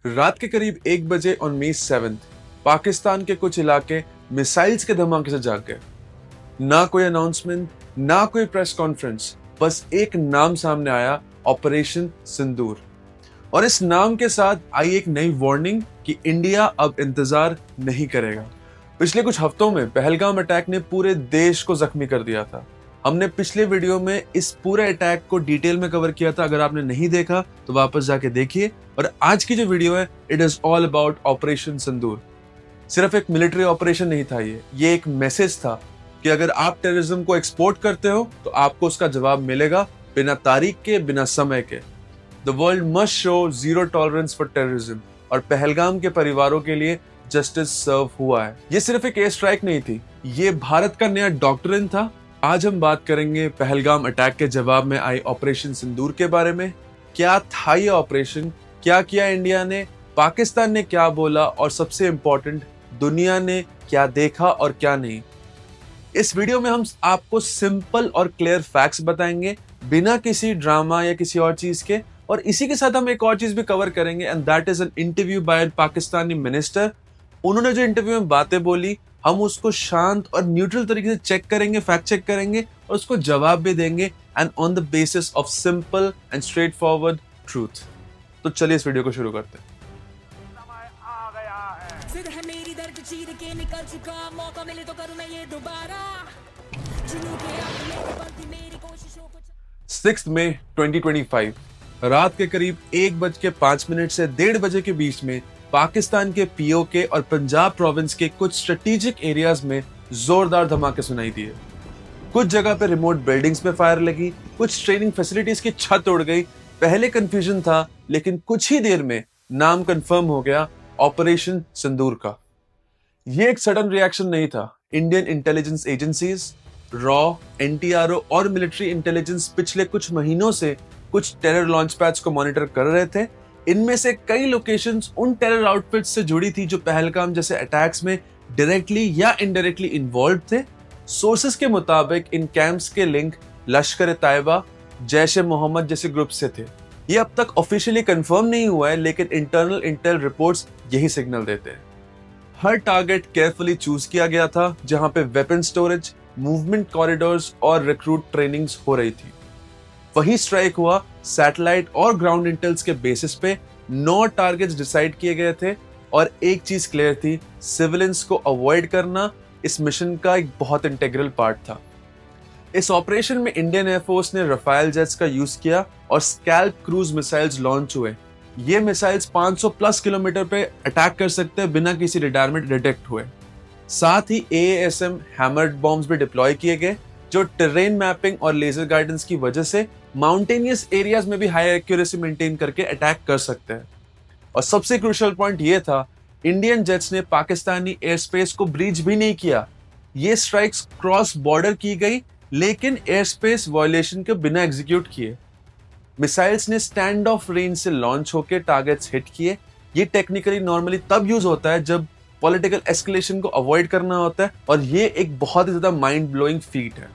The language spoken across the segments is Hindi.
रात के करीब 1 बजे ऑन May 7 पाकिस्तान के कुछ इलाके मिसाइल्स के धमाके से जाग गए। ना कोई अनाउंसमेंट, ना कोई प्रेस कॉन्फ्रेंस, बस एक नाम सामने आया, ऑपरेशन सिंदूर। और इस नाम के साथ आई एक नई वार्निंग कि इंडिया अब इंतजार नहीं करेगा। पिछले कुछ हफ्तों में पहलगाम अटैक ने पूरे देश को जख्मी कर दिया था। हमने पिछले वीडियो में इस पूरे अटैक को डिटेल में कवर किया था। अगर आपने नहीं देखा तो वापस जाके देखिए। और आज की जो वीडियो है, it is all about operation Sindoor. सिर्फ एक मिलिट्री ऑपरेशन नहीं था, ये एक मैसेज था कि अगर आप टेररिज्म को एक्सपोर्ट करते हो तो आपको उसका जवाब मिलेगा, बिना तारीख के, बिना समय के। The world must show zero tolerance for terrorism. और पहलगाम के परिवारों के लिए जस्टिस सर्व हुआ है। ये सिर्फ एक एयर स्ट्राइक नहीं थी, ये भारत का नया डॉक्ट्रिन था। आज हम बात करेंगे पहलगाम अटैक के जवाब में आई ऑपरेशन सिंदूर के बारे में। क्या था ये ऑपरेशन, क्या किया इंडिया ने, पाकिस्तान ने क्या बोला, और सबसे इंपॉर्टेंट, दुनिया ने क्या देखा और क्या नहीं। इस वीडियो में हम आपको सिंपल और क्लियर फैक्ट्स बताएंगे, बिना किसी ड्रामा या किसी और चीज के। और इसी के साथ हम एक और चीज भी कवर करेंगे, and that is an interview by Pakistani minister. उन्होंने जो इंटरव्यू में बातें बोली, हम उसको शांत और न्यूट्रल तरीके से चेक करेंगे, फैक्ट चेक करेंगे और उसको जवाब भी देंगे, and on the basis of simple and straight forward truth. तो चलिए इस वीडियो को शुरू करते हैं। फिर है मेरी दर्द चीर के निकल चुका, मौका मिले तो करूं मैं ये दोबारा। जुनून के आग में बढ़ती मेरी कोशिशों को 6 मई 2025 रात के करीब 1:05 से 1:30 बजे के बीच में पाकिस्तान के पीओके और पंजाब प्रोविंस के कुछ स्ट्रेटेजिक एरियाज में जोरदार धमाके सुनाई दिए। कुछ जगह पे रिमोट बिल्डिंग्स में फायर लगी, कुछ ट्रेनिंग फैसिलिटीज की छत उड़ गई। पहले कंफ्यूजन था, लेकिन कुछ ही देर में नाम कंफर्म हो गया, ऑपरेशन सिंदूर का। ये एक सडन रिएक्शन नहीं था। Indian intelligence agencies, raw, NTRO और मिलिट्री इंटेलिजेंस पिछले कुछ महीनों से कुछ टेरर लॉन्च पैड्स को मॉनिटर कर रहे थे। इनमें से कई लोकेशंस उन टेरर आउटफिट्स से जुड़ी थी जो पहलगाम जैसे अटैक्स में डायरेक्टली या इनडायरेक्टली इन्वॉल्व थे। सोर्सेस के मुताबिक इन कैंप्स के लिंक लश्कर-ए-तैयबा, जैश-ए-मोहम्मद जैसे ग्रुप से थे। ये अब तक ऑफिशियली कंफर्म नहीं हुआ है, लेकिन इंटरनल इंटेल रिपोर्ट्स यही सिग्नल देते हैं। हर टारगेट केयरफुली चूज किया गया था, जहां पे वेपन स्टोरेज, मूवमेंट कॉरिडोर्स और रिक्रूट ट्रेनिंग्स हो रही थी। वही स्ट्राइक हुआ। सैटेलाइट और ग्राउंड इंटेल्स के बेसिस पे 9 टारगेट्स डिसाइड किए गए थे, और एक चीज क्लियर थी, सिविलियंस को अवॉइड करना इस मिशन का एक बहुत इंटीग्रल पार्ट था। इस ऑपरेशन में इंडियन एयरफोर्स ने रफाल जेट्स का यूज किया और स्कैल्प क्रूज मिसाइल्स लॉन्च हुए। ये मिसाइल्स 500 प्लस किलोमीटर पे अटैक कर सकते हैं बिना किसी रडार में डिटेक्ट हुए। साथ ही AASM हैमर्ड बॉम्ब्स भी डिप्लॉय किए गए, जो टेरेन मैपिंग और लेजर गाइडेंस की वजह से माउंटेनियस एरियाज में भी हाई एक्यूरेसी मेंटेन करके अटैक कर सकते हैं। और सबसे क्रूशियल पॉइंट ये था, इंडियन जेट्स ने पाकिस्तानी एयर स्पेस को ब्रीच भी नहीं किया। ये स्ट्राइक्स क्रॉस बॉर्डर की गई, लेकिन एयर स्पेस वायलेशन के बिना एग्जीक्यूट किए। मिसाइल्स ने स्टैंड ऑफ रेंज से लॉन्च होकर टारगेट्स हिट किए। ये टेक्निकली नॉर्मली तब यूज होता है जब पॉलिटिकल एस्केलेशन को अवॉइड करना होता है, और ये एक बहुत ही ज्यादा माइंड ब्लोइंग फीट है।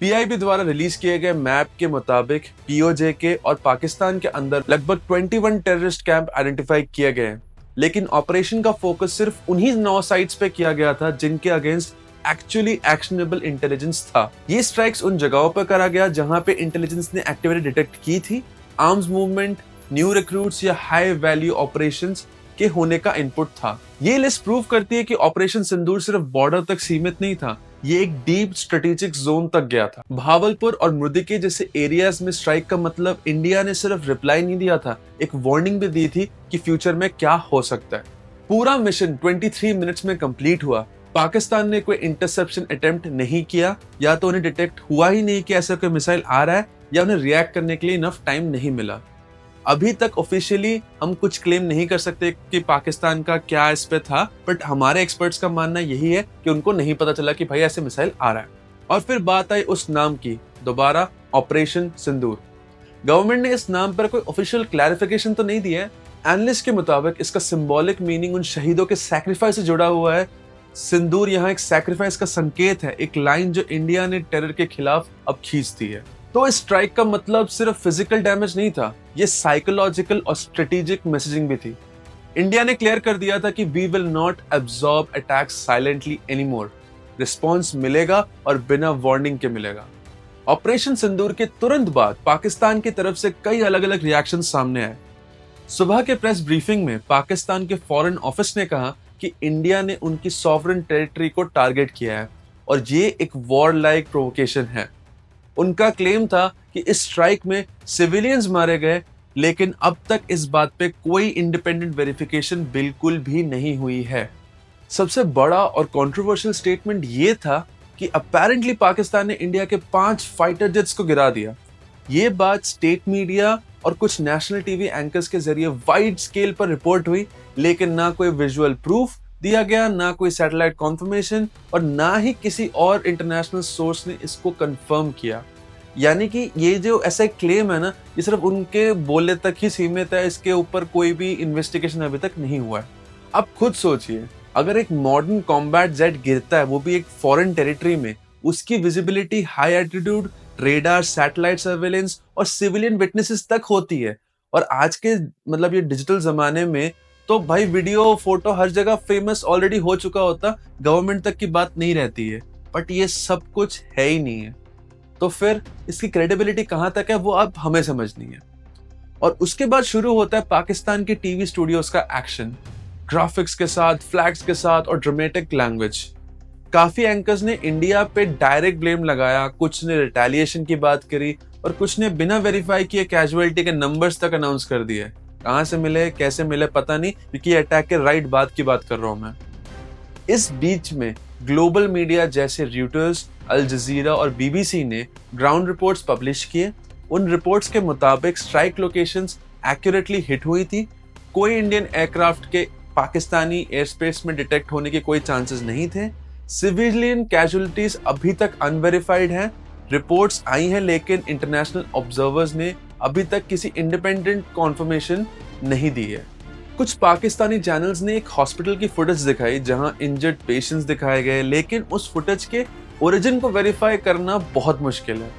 PIB द्वारा रिलीज किए गए मैप के मुताबिक POJ और पाकिस्तान के अंदर लगभग 21 टेररिस्ट कैंप आइडेंटिफाई किए गए हैं, लेकिन ऑपरेशन का फोकस सिर्फ उन्हीं 9 साइट्स पे किया गया था जिनके अगेंस्ट एक्चुअली एक्शनेबल इंटेलिजेंस था। ये स्ट्राइक्स उन जगहों पर करा गया जहां पे इंटेलिजेंस ने एक्टिविटी डिटेक्ट की थी, आर्म्स मूवमेंट, न्यू रिक्रूट्स या हाई वैल्यू ऑपरेशंस के होने का इनपुट था। ये लिस्ट प्रूव करती है कि ऑपरेशन सिंदूर सिर्फ बॉर्डर तक सीमित नहीं था, ये एक डीप स्ट्रेटेजिक जोन तक गया था। भावलपुर और मुर्दिके जैसे एरियाज में स्ट्राइक का मतलब इंडिया ने सिर्फ रिप्लाई नहीं दिया था, एक वार्निंग भी दी थी कि फ्यूचर में क्या हो सकता है। पूरा मिशन 23 मिनट्स में कंप्लीट हुआ। पाकिस्तान ने कोई इंटरसेप्शन अटेम्प्ट नहीं किया, या तो उन्हें डिटेक्ट हुआ ही नहीं कि ऐसा कोई मिसाइल आ रहा है, या उन्हें रिएक्ट करने के लिए इनफ टाइम नहीं मिला। अभी तक ऑफिशियली हम कुछ क्लेम नहीं कर सकते कि पाकिस्तान का क्या इस पे था, बट हमारे एक्सपर्ट्स का मानना यही है कि उनको नहीं पता चला कि भाई ऐसे मिसाइल आ रहा है। और फिर बात आई उस नाम की, दोबारा ऑपरेशन सिंदूर। गवर्नमेंट ने इस नाम पर कोई ऑफिशियल क्लैरिफिकेशन तो नहीं दिया है। एनालिस्ट के मुताबिक इसका सिंबॉलिक मीनिंग उन शहीदों के सैक्रिफाइस से जुड़ा हुआ है। सिंदूर यहाँ एक सैक्रिफाइस का संकेत है, एक लाइन जो इंडिया ने टेरर के खिलाफ अब खींचती है। तो इस स्ट्राइक का मतलब सिर्फ फिजिकल डैमेज नहीं था, ये साइकोलॉजिकल और स्ट्रेटेजिक मैसेजिंग भी थी। इंडिया ने क्लियर कर दिया था कि we will not absorb attacks silently anymore. Response मिलेगा और बिना वार्निंग के मिलेगा। ऑपरेशन सिंदूर के तुरंत बाद पाकिस्तान की तरफ से कई अलग अलग रिएक्शन सामने आए। सुबह के प्रेस ब्रीफिंग में पाकिस्तान के फॉरेन ऑफिस ने कहा कि इंडिया ने उनकी सॉवरेन टेरिटरी को टारगेट किया है और ये एक वॉर लाइक प्रोवोकेशन है। उनका क्लेम था कि इस स्ट्राइक में सिविलियंस मारे गए, लेकिन अब तक इस बात पे कोई इंडिपेंडेंट वेरिफिकेशन बिल्कुल भी नहीं हुई है। सबसे बड़ा और कंट्रोवर्शियल स्टेटमेंट ये था कि अपेरेंटली पाकिस्तान ने इंडिया के 5 फाइटर जेट्स को गिरा दिया। ये बात स्टेट मीडिया और कुछ नेशनल टीवी एंकर्स के जरिए वाइड स्केल पर रिपोर्ट हुई, लेकिन ना कोई विजुअल प्रूफ दिया गया, ना कोई सैटेलाइट कॉन्फर्मेशन और ना ही किसी और इंटरनेशनल सोर्स ने इसको कंफर्म किया। यानी कि ये जो ऐसा क्लेम है ना, ये सिर्फ उनके बोले तक ही सीमित है, इसके ऊपर कोई भी इन्वेस्टिगेशन अभी तक नहीं हुआ है। अब खुद सोचिए, अगर एक मॉडर्न कॉम्बैट जेट गिरता है, वो भी एक फॉरेन टेरिटरी में, उसकी visibility high altitude, radar, satellite surveillance और सिविलियन विटनेसेस तक होती है। और आज के मतलब ये डिजिटल जमाने में तो भाई वीडियो फोटो हर जगह फेमस ऑलरेडी हो चुका होता, गवर्नमेंट तक की बात नहीं रहती है। बट ये सब कुछ है ही नहीं है, तो फिर इसकी क्रेडिबिलिटी कहां तक है वो अब हमें समझनी है। और उसके बाद शुरू होता है पाकिस्तान के टीवी स्टूडियोज का एक्शन, ग्राफिक्स के साथ, फ्लैग्स के साथ और ड्रामेटिक लैंग्वेज। काफी एंकर्स ने इंडिया पे डायरेक्ट ब्लेम लगाया, कुछ ने रिटेलिएशन की बात करी और कुछ ने बिना वेरीफाई किए कैजुअलिटी के नंबर्स तक अनाउंस कर दिए। कहां से मिले, कैसे मिले पता नहीं, क्योंकि अटैक के राइट बात की बात कर रहा हूं मैं। इस बीच में ग्लोबल मीडिया जैसे रॉयटर्स, अल जजीरा और बीबीसी ने ग्राउंड रिपोर्ट्स पब्लिश किए। उन रिपोर्ट्स के मुताबिक स्ट्राइक लोकेशंस एक्यूरेटली हिट हुई थी। कोई इंडियन एयरक्राफ्ट के पाकिस्तानी एयर स्पेस में डिटेक्ट होने के कोई चांसेस नहीं थे। सिविलियन कैजुअलिटीज अभी तक अनवेरिफाइड हैं। रिपोर्ट्स आई हैं, लेकिन इंटरनेशनल ऑब्जर्वर्स ने अभी तक किसी इंडिपेंडेंट कॉन्फर्मेशन नहीं दी है। कुछ पाकिस्तानी चैनल्स ने एक हॉस्पिटल की फुटेज दिखाई जहां इंजर्ड पेशेंट्स दिखाए गए, लेकिन उस फुटेज के ओरिजिन को वेरीफाई करना बहुत मुश्किल है।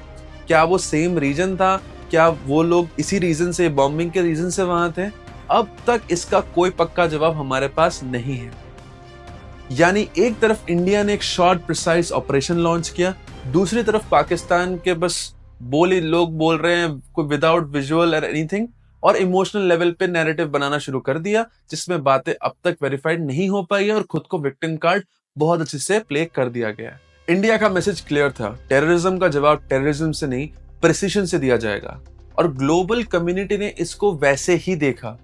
क्या वो सेम रीजन था? क्या वो लोग इसी रीजन से, बॉम्बिंग के रीजन से वहां थे? अब तक इसका कोई पक्का जवाब हमारे पास नहीं है। यानी एक तरफ इंडिया ने एक शॉर्ट प्रिसाइज ऑपरेशन लॉन्च किया, दूसरी तरफ पाकिस्तान के बस लोग बोल रहे हैं कोई विदाउट विजुअल और एनीथिंग, और इमोशनल लेवल पे नैरेटिव बनाना शुरू कर दिया, जिसमें बातें अब तक वेरीफाइड नहीं हो पाई है और खुद को विक्टिम कार्ड बहुत अच्छे से प्ले कर दिया गया है। इंडिया का मैसेज क्लियर था, टेररिज्म का जवाब टेररिज्म से नहीं, प्रिसिशन से दिया जाएगा। और ग्लोबल कम्युनिटी ने इसको वैसे ही देखा।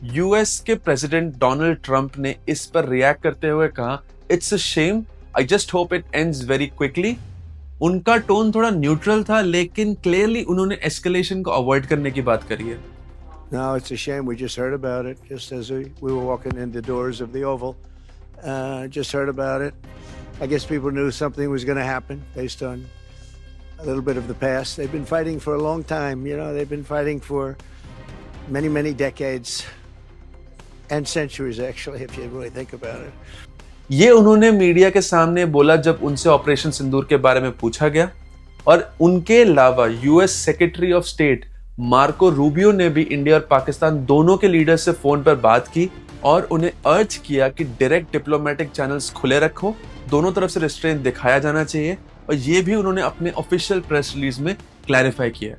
यूएस के प्रेसिडेंट डोनाल्ड ट्रंप ने इस पर रिएक्ट करते हुए कहा, it's a shame, I just hope it ends very quickly. उनका टोन थोड़ा न्यूट्रल था, लेकिन क्लियरली उन्होंने एस्केलेशन को अवॉइड करने की बात करी है। No, it's a shame. We just heard about it just as we were walking in the doors of the Oval. Just heard about it. I guess people knew something was going to happen based on a little bit of the past. They've been fighting for a long time. You know, they've been fighting for many, many decades and centuries, actually, if you really think about it. ये उन्होंने मीडिया के सामने बोला जब उनसे ऑपरेशन सिंदूर के बारे में पूछा गया। और उनके अलावा US secretary of state Marco Rubio ने भी इंडिया और पाकिस्तान दोनों के लीडर से फोन पर बात की और उन्हें अर्ज किया कि डायरेक्ट डिप्लोमेटिक चैनल्स खुले रखो, दोनों तरफ से रिस्ट्रेंट दिखाया जाना चाहिए। और ये भी उन्होंने अपने ऑफिशियल प्रेस रिलीज में क्लैरिफाई किया।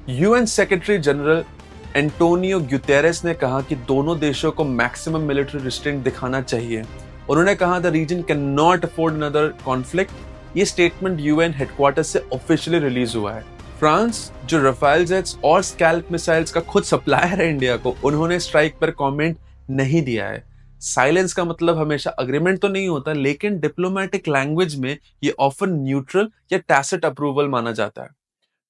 UN secretary general Antonio Guterres ने कहा कि दोनों देशों को मैक्सिमम मिलिट्री रिस्ट्रेंट दिखाना चाहिए। उन्होंने कहा the region can not afford another conflict. ये स्टेटमेंट यूएन हेडक्वार्टर से ऑफिशियली रिलीज हुआ है। फ्रांस, जो रफाल जेट्स और स्कैल्प मिसाइल्स का खुद सप्लायर है इंडिया को, उन्होंने स्ट्राइक पर कमेंट नहीं दिया है। साइलेंस का मतलब हमेशा अग्रीमेंट तो नहीं होता, लेकिन डिप्लोमेटिक लैंग्वेज में ये ऑफन न्यूट्रल या टैसिट अप्रूवल माना जाता है।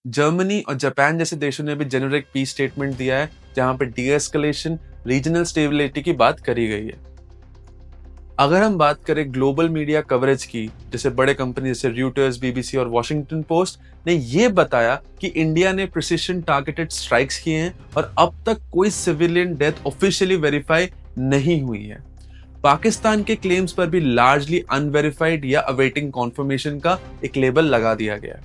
जर्मनी और जापान जैसे देशों ने भी जेनेरिक पीस स्टेटमेंट दिया है, जहां पे डी-एस्केलेशन, रीजनल स्टेबिलिटी की बात करी गई है। अगर हम बात करें ग्लोबल मीडिया कवरेज की, जैसे बड़े कंपनी जैसे रॉयटर्स, बीबीसी और वॉशिंगटन पोस्ट ने यह बताया कि इंडिया ने प्रिसिशन टारगेटेड स्ट्राइक्स किए हैं और अब तक कोई सिविलियन डेथ ऑफिशियली वेरीफाई नहीं हुई है। पाकिस्तान के क्लेम्स पर भी लार्जली अनवेरिफाइड या अवेटिंग कॉन्फर्मेशन का एक लेबल लगा दिया गया है।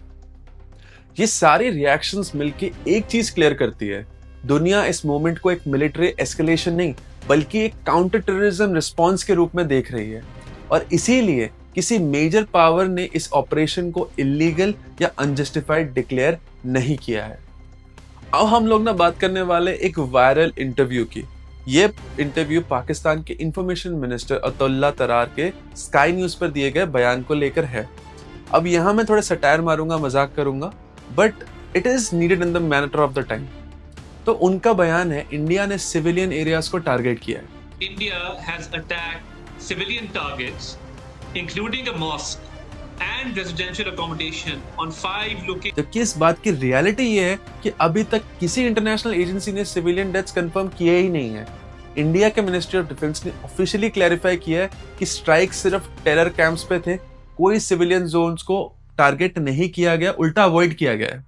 ये सारी रिएक्शंस मिलके एक चीज क्लियर करती है, दुनिया इस मोमेंट को एक मिलिट्री एस्केलेशन नहीं बल्कि एक काउंटर टेररिज्म रिस्पॉन्स के रूप में देख रही है, और इसीलिए किसी मेजर पावर ने इस ऑपरेशन को इलीगल या अनजस्टिफाइड डिक्लेयर नहीं किया है। अब हम लोग ना बात करने वाले एक वायरल इंटरव्यू की। ये इंटरव्यू पाकिस्तान के इंफॉर्मेशन मिनिस्टर अतुल्ला तरार के स्काई न्यूज पर दिए गए बयान को लेकर है। अब यहाँ मैं थोड़ा सटायर मारूंगा, मजाक करूंगा, but it is needed in the matter of the time. तो उनका बयान है, इंडिया ने सिविलियन एरियाज को टारगेट किया है। India has attacked civilian targets, including a mosque and residential accommodation on 5 locations. जबकि इस बात की रियलिटी ये है कि अभी तक किसी इंटरनेशनल एजेंसी ने सिविलियन डेथ्स कंफर्म किए ही नहीं है। इंडिया के मिनिस्ट्री ऑफ डिफेंस ने ऑफिशियली क्लैरिफाई किया है कि स्ट्राइक सिर्फ टेरर कैंप्स पे थे, कोई सिविलियन जोन्स को टारगेट नहीं किया गया, उल्टा अवॉइड किया गया है।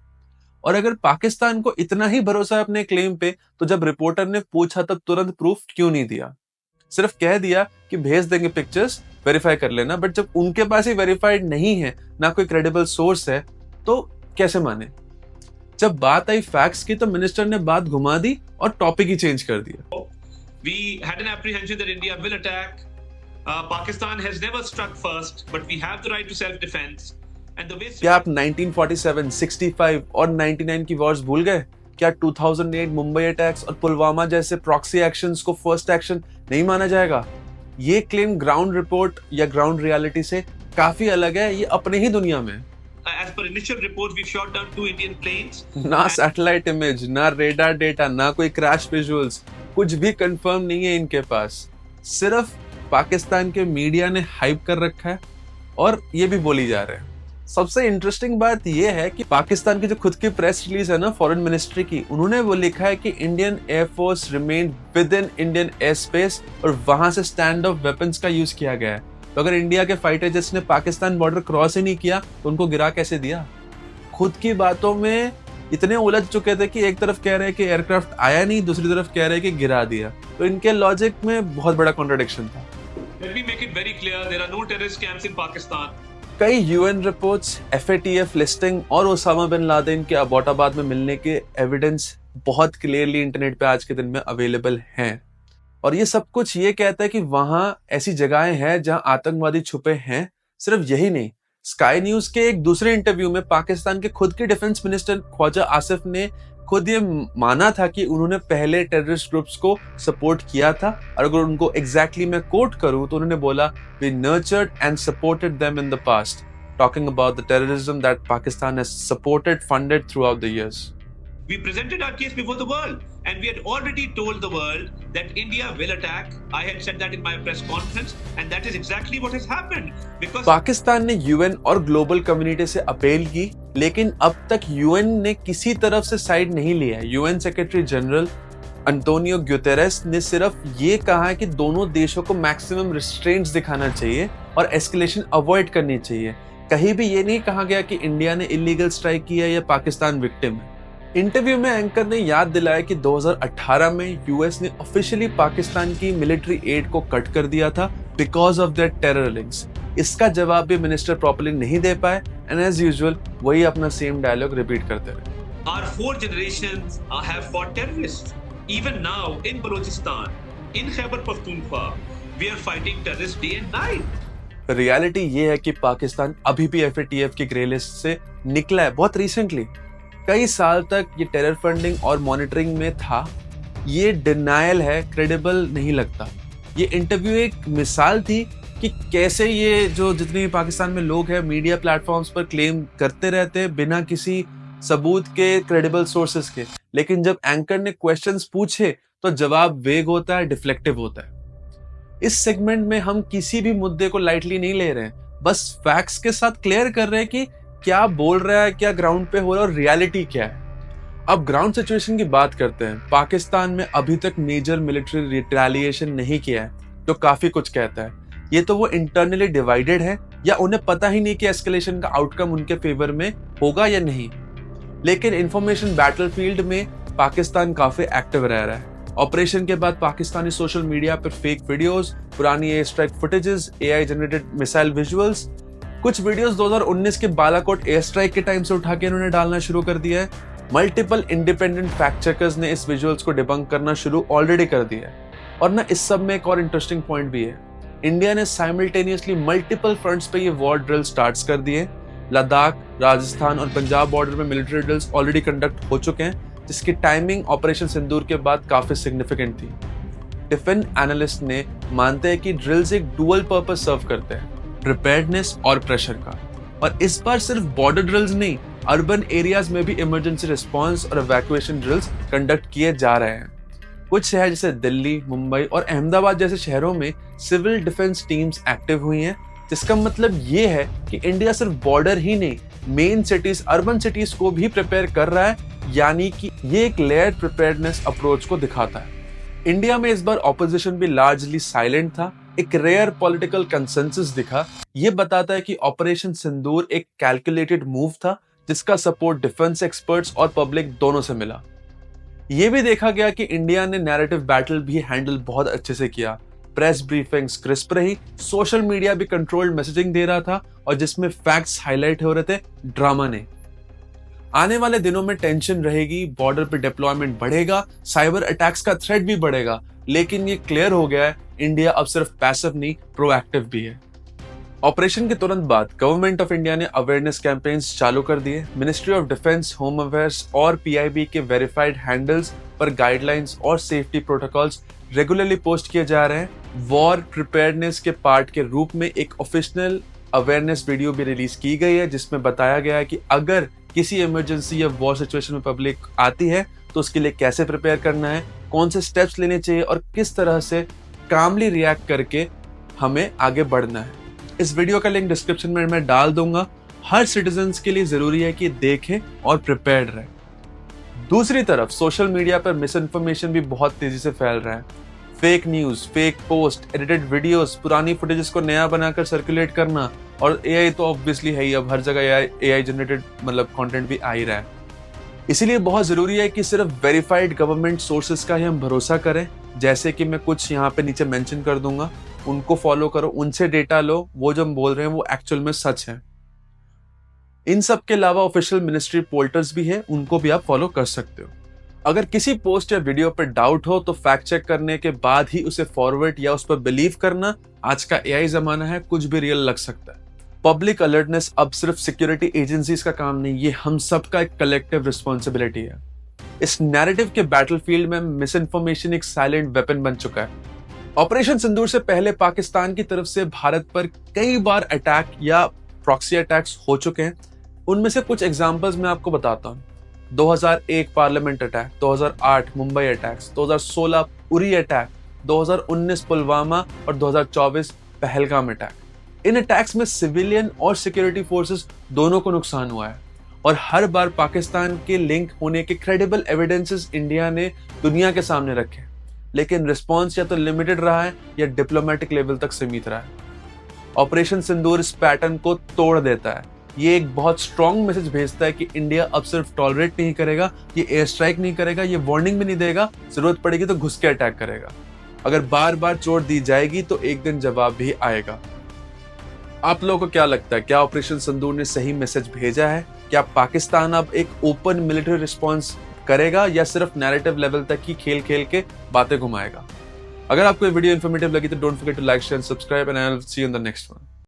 और अगर पाकिस्तान को इतना ही भरोसा है अपने क्लेम पे, तो जब रिपोर्टर ने पूछा तब तुरंत प्रूफ क्यों नहीं दिया? सिर्फ कह दिया कि भेज देंगे पिक्चर्स, वेरीफाई कर लेना। बट जब उनके पास ही वेरीफाइड नहीं है, ना कोई क्रेडिबल सोर्स है, तो कैसे माने? जब बात आई फैक्ट्स की तो मिनिस्टर ने बात घुमा दी और टॉपिक ही चेंज कर दिया। We had an apprehension that India will attack. Pakistan has never struck first, but we have the right to self-defense. And the way क्या आप 1947, 65 और 99 की वॉर्स भूल गए? क्या 2008 मुंबई अटैक्स और पुलवामा जैसे प्रॉक्सी एक्शंस को फर्स्ट एक्शन नहीं माना जाएगा? ये क्लेम ग्राउंड रिपोर्ट या ग्राउंड रियलिटी से काफी अलग है, ये अपने ही दुनिया में। as per initial reports, we've shot down 2 Indian planes. ना सैटेलाइट इमेज, ना रेडार डेटा, ना कोई क्रैश विजुअल्स, कुछ भी कंफर्म नहीं है इनके पास। सिर्फ पाकिस्तान के मीडिया ने हाइप कर रखा है और ये भी बोली जा रहे हैं। सबसे इंटरेस्टिंग बात यह है कि पाकिस्तान की जो खुद की प्रेस रिलीज है ना फॉरेन मिनिस्ट्री की, उन्होंने वो लिखा है कि Indian air force remain with in Indian air space और वहां से स्टैंड ऑफ वेपन्स का यूज किया गया है। तो अगर इंडिया के फाइटर जेट्स ने पाकिस्तान बॉर्डर क्रॉस ही नहीं किया तो उनको गिरा कैसे दिया? खुद की बातों में इतने उलझ चुके थे कि एक तरफ कह रहे हैं कि एयरक्राफ्ट आया नहीं, दूसरी तरफ कह रहे हैं कि गिरा दिया। तो इनके लॉजिक में बहुत बड़ा कॉन्ट्रडिक्शन था। Let me make it very clear, there are no terrorist camps in Pakistan. कई यूएन रिपोर्ट्स, FATF लिस्टिंग और ओसामा बिन लादेन के अबोटाबाद में मिलने के एविडेंस बहुत क्लियरली इंटरनेट पे आज के दिन में अवेलेबल हैं। और ये सब कुछ ये कहता है कि वहां ऐसी जगहें हैं जहां आतंकवादी छुपे हैं। सिर्फ यही नहीं, स्काई न्यूज के एक दूसरे इंटरव्यू में पाकिस्तान के खुद के डिफेंस मिनिस्टर ख्वाजा आसिफ ने खुद ये माना था कि उन्होंने पहले टेररिस्ट ग्रुप्स को सपोर्ट किया था। और अगर उनको एग्जैक्टली मैं कोट करूं तो उन्होंने बोला, we nurtured and supported them in the past, talking about the terrorism that Pakistan has supported, funded throughout the years. We presented our case before the world, and we had already told the world that India will attack. I had said that in my press conference, and that is exactly what has happened. Because Pakistan ने यूएन और ग्लोबल कम्युनिटी से अपील की, लेकिन अब तक यूएन ने किसी तरफ से साइड नहीं लिया है। UN secretary general Antonio Guterres ने सिर्फ ये कहा है कि दोनों देशों को मैक्सिमम रिस्ट्रेंट्स दिखाना चाहिए और एस्केलेशन अवॉइड करनी चाहिए। कहीं भी ये नहीं कहा गया कि इंडिया ने इलीगल स्ट्राइक किया या पाकिस्तान विक्टिम है। इंटरव्यू में एंकर ने याद दिलाया कि 2018 में यूएस ने ऑफिशियली पाकिस्तान की मिलिट्री एड को कट कर दिया था because of their terror links. इसका जवाब भी मिनिस्टर प्रॉपर्ली नहीं दे पाए एंड एज यूजुअल वही अपना सेम डायलॉग रिपीट करते रहे। our 4 generations have fought terrorists. Even now in Balochistan, in Khyber Pakhtunkhwa, we are fighting terrorists day and night. Reality ये है कि पाकिस्तान अभी भी FATF की ग्रे लिस्ट से निकला है बहुत रिसेंटली। कई साल तक ये टेरर फंडिंग और मॉनिटरिंग में था। ये डिनायल है, क्रेडिबल नहीं लगता। ये इंटरव्यू एक मिसाल थी कि कैसे ये जो जितने पाकिस्तान में लोग हैं मीडिया प्लेटफॉर्म्स पर क्लेम करते रहते हैं बिना किसी सबूत के, क्रेडिबल सोर्सेस के, लेकिन जब एंकर ने क्वेश्चंस पूछे तो जवाब वेग होता है, डिफ्लेक्टिव होता है। इस सेगमेंट में हम किसी भी मुद्दे को लाइटली नहीं ले रहे हैं, बस फैक्ट्स के साथ क्लियर कर रहे हैं कि क्या बोल रहा है, क्या ग्राउंड पे हो रहा है और रियलिटी क्या है। अब ग्राउंड सिचुएशन की बात करते हैं। पाकिस्तान में अभी तक मेजर मिलिट्री रिटेलिएशन नहीं किया है, तो काफी कुछ कहता है। ये तो वो इंटरनली डिवाइडेड है या उन्हें पता ही नहीं कि एस्केलेशन का आउटकम उनके फेवर में होगा या नहीं। लेकिन इंफॉर्मेशन बैटलफील्ड में पाकिस्तान काफी एक्टिव रह रहा है। ऑपरेशन के बाद पाकिस्तानी सोशल मीडिया पर फेक वीडियोस, पुरानी air strike footages, AI generated missile visuals, कुछ वीडियोस 2019 के बालाकोट एयर स्ट्राइक के टाइम से उठा के इन्होंने डालना शुरू कर दिया है। मल्टीपल इंडिपेंडेंट फैक्ट चेकर्स ने इस विजुअल्स को डिबंक करना शुरू ऑलरेडी कर दिया है। और ना इस सब में एक और इंटरेस्टिंग पॉइंट भी है, इंडिया ने साइमल्टेनियसली मल्टीपल फ्रंट्स पे ये वॉर ड्रिल स्टार्ट्स कर दिए। लद्दाख, राजस्थान और पंजाब बॉर्डर में मिलिट्री ड्रिल्स ऑलरेडी कंडक्ट हो चुके हैं, जिसकी टाइमिंग ऑपरेशन सिंदूर के बाद काफी सिग्निफिकेंट थी। डिफेंस एनालिस्ट ने मानते हैं कि ड्रिल्स एक डुअल पर्पस सर्व करते हैं, प्रिपेयर्डनेस और प्रेशर का। और इस बार सिर्फ बॉर्डर ड्रिल्स नहीं, अर्बन एरियाज में भी इमरजेंसी रिस्पांस और इवैक्यूएशन ड्रिल्स कंडक्ट किए जा रहे हैं। कुछ शहर जैसे दिल्ली, मुंबई और अहमदाबाद जैसे शहरों में सिविल डिफेंस टीम्स एक्टिव हुई हैं, जिसका मतलब ये है कि इंडिया सिर्फ बॉर्डर ही नहीं, मेन सिटीज, अर्बन सिटीज को भी प्रिपेयर कर रहा है, यानी कि ये एक लेयर्ड प्रिपेयर्डनेस अप्रोच को दिखाता है। इंडिया में इस बार ऑपोजिशन भी लार्जली साइलेंट था, एक रेयर पॉलिटिकल कंसेंसस दिखा। ये बताता है कि ऑपरेशन सिंदूर एक कैलकुलेटेड मूव था, जिसका सपोर्ट डिफेंस एक्सपर्ट्स और पब्लिक दोनों से मिला। ये भी देखा गया कि इंडिया ने नैरेटिव बैटल भी हैंडल बहुत अच्छे से किया। प्रेस ब्रीफिंग्स क्रिस्प रही, सोशल मीडिया भी कंट्रोल्ड मैसेजिंग दे रहा था और जिसमें फैक्ट्स हाईलाइट हो रहे थे, ड्रामा ने। आने वाले दिनों में टेंशन रहेगी, बॉर्डर पे डिप्लॉयमेंट बढ़ेगा, साइबर अटैक्स का थ्रेट भी बढ़ेगा, लेकिन ये क्लियर हो गया है, इंडिया अब सिर्फ पैसिव नहीं, प्रोएक्टिव भी है। ऑपरेशन के तुरंत बाद गवर्नमेंट ऑफ इंडिया ने अवेयरनेस कैंपेन्स चालू कर दिए। Ministry of defence, home affairs और पीआईबी के वेरीफाइड हैंडल्स पर गाइडलाइंस और सेफ्टी प्रोटोकॉल्स रेगुलरली पोस्ट किए जा रहे हैं। वॉर प्रिपेयर्डनेस के पार्ट के रूप में एक ऑफिशियल अवेयरनेस वीडियो भी रिलीज की गई है, जिसमें बताया गया है कि अगर किसी इमरजेंसी या वॉर सिचुएशन में पब्लिक आती है तो उसके लिए कैसे प्रिपेयर करना है, कौन से स्टेप्स लेने चाहिए और किस तरह से कामली रिएक्ट करके हमें आगे बढ़ना है। इस वीडियो का लिंक डिस्क्रिप्शन में मैं डाल दूंगा। हर सिटीजन के लिए जरूरी है कि देखें और प्रिपेयर्ड रहें। दूसरी तरफ सोशल मीडिया पर मिस इन्फॉर्मेशन भी बहुत तेजी से फैल रहा है। Fake news, fake post, edited videos, पुरानी फुटेजेस को नया बनाकर सर्कुलेट करना, और एआई तो ऑब्वियसली है ही, अब हर जगह एआई जनरेटेड कंटेंट भी आ ही रहा है। इसीलिए बहुत जरूरी है कि सिर्फ वेरीफाइड गवर्नमेंट सोर्सेज का ही हम भरोसा करें, जैसे कि मैं कुछ यहाँ पे नीचे मेंशन कर दूंगा, उनको फॉलो करो, उनसे डेटा लो, वो जो हम बोल रहे हैं वो एक्चुअल में सच है। इन सब के अलावा ऑफिशियल मिनिस्ट्री पोर्टल्स भी है, उनको भी आप फॉलो कर सकते हो। अगर किसी पोस्ट या वीडियो पर डाउट हो तो फैक्ट चेक करने के बाद ही उसे फॉरवर्ड या उस पर बिलीव करना। आज का एआई जमाना है, कुछ भी रियल लग सकता है। पब्लिक अलर्टनेस अब सिर्फ सिक्योरिटी एजेंसीज का काम नहीं, ये हम सबका एक कलेक्टिव रिस्पॉन्सिबिलिटी है। इस नैरेटिव के बैटलफील्ड में मिस इन्फॉर्मेशन एक साइलेंट वेपन बन चुका है। ऑपरेशन सिंदूर से पहले पाकिस्तान की तरफ से भारत पर कई बार अटैक या प्रॉक्सी अटैक्स हो चुके हैं। उनमें से कुछ एग्जांपल्स मैं आपको बताता हूं। 2001 parliament attack, 2008 Mumbai attacks, 2016 Uri attack, 2019 Pulwama और 2024 पहलगाम अटैक। इन अटैक्स में सिविलियन और सिक्योरिटी फोर्सेस दोनों को नुकसान हुआ है और हर बार पाकिस्तान के लिंक होने के क्रेडिबल एविडेंसेस इंडिया ने दुनिया के सामने रखे, लेकिन रिस्पॉन्स या तो लिमिटेड रहा है या डिप्लोमेटिक लेवल तक सीमित रहा है। ऑपरेशन सिंदूर इस पैटर्न को तोड़ देता है। ये एक बहुत स्ट्रॉन्ग मैसेज भेजता है कि इंडिया अब सिर्फ टॉलरेट नहीं करेगा, ये एयर स्ट्राइक नहीं करेगा, ये वार्निंग भी नहीं देगा, जरूरत पड़ेगी तो घुस के अटैक करेगा। अगर बार बार चोट दी जाएगी तो एक दिन जवाब भी आएगा। आप लोगों को क्या लगता है, क्या ऑपरेशन सिंदूर ने सही मैसेज भेजा है? क्या पाकिस्तान अब एक ओपन मिलिट्री रिस्पॉन्स करेगा या सिर्फ नैरेटिव लेवल तक ही खेल खेल के बातें घुमाएगा? अगर आपको ये वीडियो इन्फॉर्मेटिव लगी तो don't forget to like, share, subscribe and I will see you in the next one.